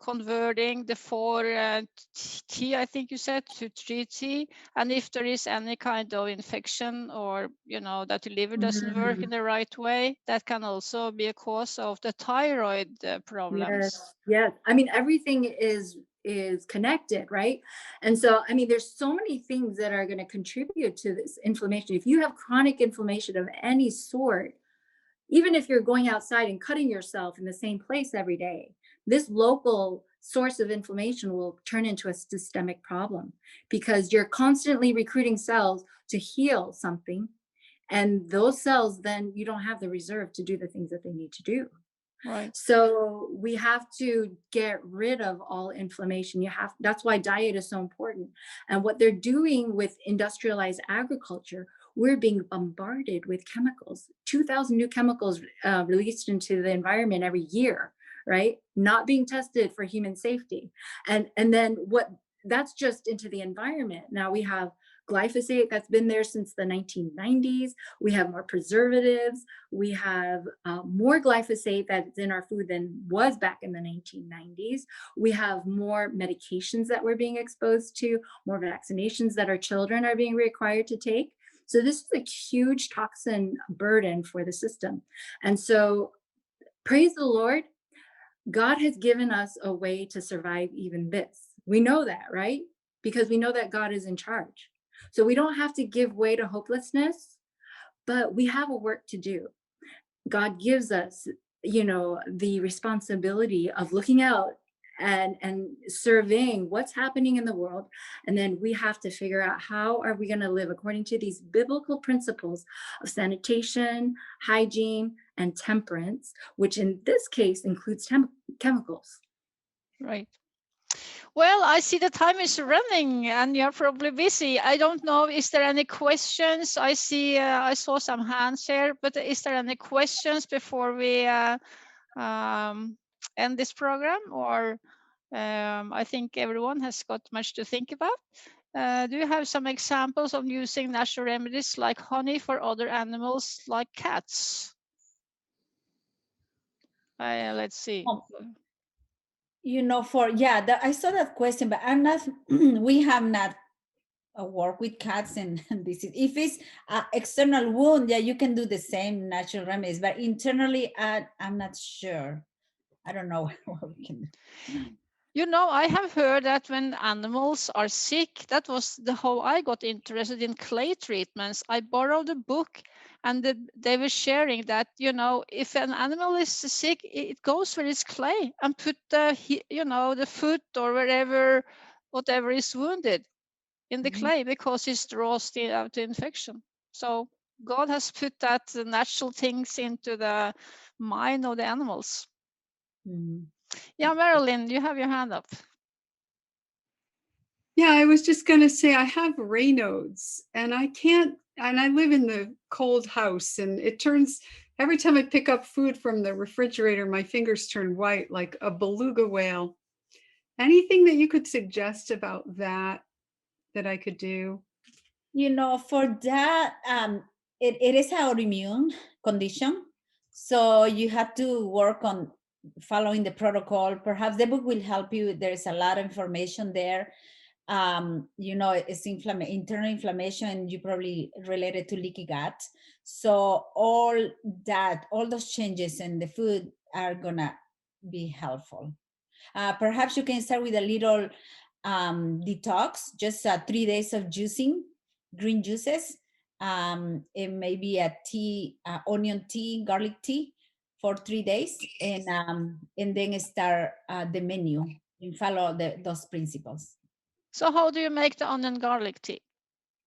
converting the 4T, I think you said, to 3T. And if there is any kind of infection, or, you know, that the liver doesn't work in the right way, that can also be a cause of the thyroid problems. Yes. I mean, everything is connected, right? And so, I mean, there's so many things that are going to contribute to this inflammation. If you have chronic inflammation of any sort, even if you're going outside and cutting yourself in the same place every day, this local source of inflammation will turn into a systemic problem, because you're constantly recruiting cells to heal something. And those cells, then you don't have the reserve to do the things that they need to do. Right. So we have to get rid of all inflammation. That's why diet is so important. And what they're doing with industrialized agriculture, we're being bombarded with chemicals, 2,000 new chemicals released into the environment every year, right? Not being tested for human safety. And then that's just into the environment. Now we have glyphosate that's been there since the 1990s. We have more preservatives. We have more glyphosate that's in our food than was back in the 1990s. We have more medications that we're being exposed to, more vaccinations that our children are being required to take. So this is a huge toxin burden for the system. And so praise the Lord, God has given us a way to survive even this. We know that, right? Because we know that God is in charge. So we don't have to give way to hopelessness, but we have a work to do. God gives us, you know, the responsibility of looking out and surveying what's happening in the world. And then we have to figure out, how are we going to live according to these biblical principles of sanitation, hygiene, and temperance, which in this case includes chemicals. Right. Well, I see the time is running and you're probably busy. I don't know, is there any questions? I saw some hands here, but is there any questions before we end this program? Or I think everyone has got much to think about. Do you have some examples of using natural remedies like honey for other animals like cats? Let's see. You know, I saw that question, but I'm not, we have not worked with cats and this is, if it's an external wound, yeah, you can do the same natural remedies, but internally, I'm not sure. I don't know what we can do. You know, I have heard that when animals are sick, that was how I got interested in clay treatments. I borrowed a book and they were sharing that, you know, if an animal is sick, it goes where it's clay and put the foot or whatever is wounded in the clay, because it draws out the infection. So God has put that natural things into the mind of the animals. Yeah, Marilyn, you have your hand up. Yeah, I was just going to say, I have Raynaud's and I live in the cold house, and it turns, every time I pick up food from the refrigerator, my fingers turn white like a beluga whale. Anything that you could suggest about that I could do? You know, for that, it is an autoimmune condition. So you have to work on following the protocol. Perhaps the book will help you. There's a lot of information there. You know, it's internal inflammation, and you probably related to leaky gut. So all those changes in the food are gonna be helpful. Perhaps you can start with a little detox, just 3 days of juicing, green juices, and maybe a tea, onion tea, garlic tea for 3 days, and then start the menu and follow those principles. So how do you make the onion garlic tea?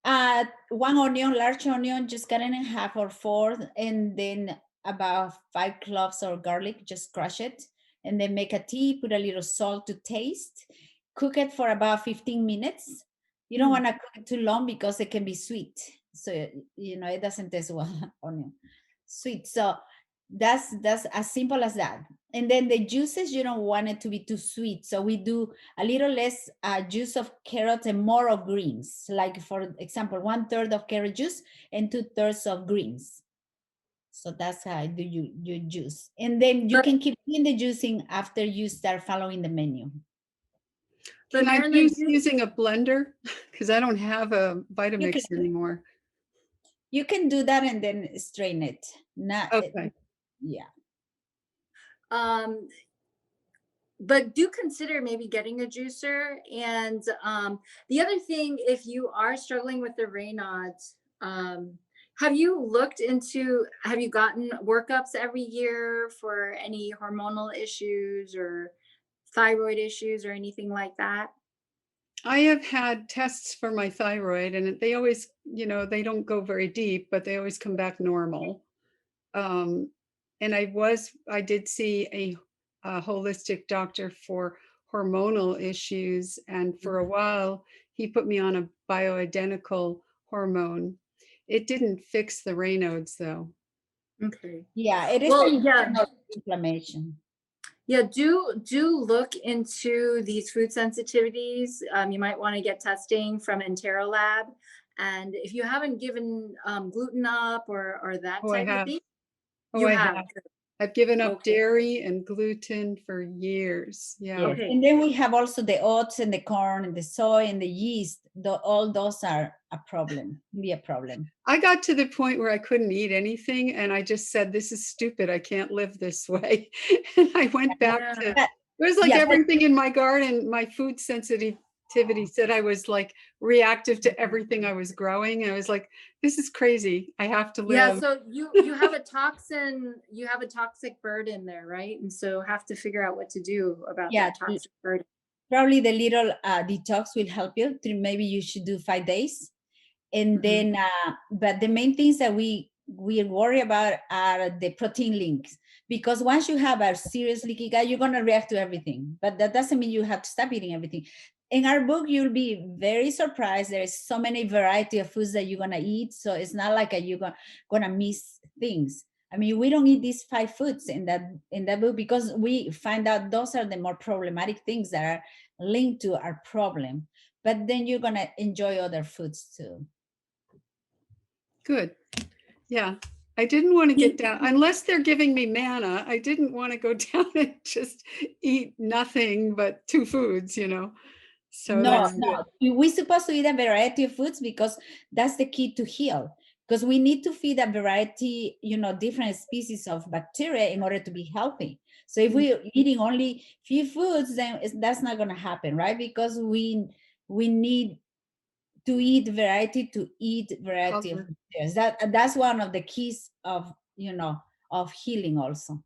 1 onion, large onion, just cut it in half or 4, and then about 5 cloves of garlic, just crush it, and then make a tea, put a little salt to taste, cook it for about 15 minutes. You don't want to cook it too long because it can be sweet. So, it doesn't taste well, onion, sweet. So that's as simple as that. And then the juices, you don't want it to be too sweet. So we do a little less juice of carrots and more of greens. Like, for example, 1/3 of carrot juice and 2/3 of greens. So that's how I do you juice. And then you can keep doing the juicing after you start following the menu. Can I juice using a blender? Because I don't have a Vitamix anymore. You can do that and then strain it. Okay. Yeah. But do consider maybe getting a juicer. And the other thing, if you are struggling with the Raynaud's, have you gotten workups every year for any hormonal issues or thyroid issues or anything like that? I have had tests for my thyroid, and they always, they don't go very deep, but they always come back normal. And I did see a holistic doctor for hormonal issues, and for a while he put me on a bioidentical hormone. It didn't fix the Raynaud's though. Okay. Yeah, it is inflammation. Yeah, do look into these food sensitivities. You might want to get testing from Lab. And if you haven't given gluten up or that type of thing, you have. I've given up dairy and gluten for years. Yeah. Yes. Okay. And then we have also the oats and the corn and the soy and the yeast. All those are a problem, can be a problem. I got to the point where I couldn't eat anything, and I just said, this is stupid. I can't live this way. And I went back to, it was like everything in my garden, my food sensitivity said I was like reactive to everything I was growing. And I was like, this is crazy. I have to live. Yeah, so you have a toxic burden there, right? And so have to figure out what to do about that toxic burden. Probably the little detox will help you. Maybe you should do 5 days. And then, but the main things that we worry about are the protein links. Because once you have a serious leaky gut, you're going to react to everything. But that doesn't mean you have to stop eating everything. In our book, you'll be very surprised. There's so many variety of foods that you're going to eat. So it's not like you're going to miss things. I mean, we don't eat these 5 foods in that book because we find out those are the more problematic things that are linked to our problem. But then you're going to enjoy other foods too. Good. Yeah. I didn't want to get down, unless they're giving me manna, I didn't want to go down and just eat nothing but 2 foods, So no. We're supposed to eat a variety of foods because that's the key to heal. Because we need to feed a variety, different species of bacteria in order to be healthy. So if we're eating only few foods, then that's not going to happen, right? Because we need to eat variety of bacteria. That's one of the keys of, of healing also.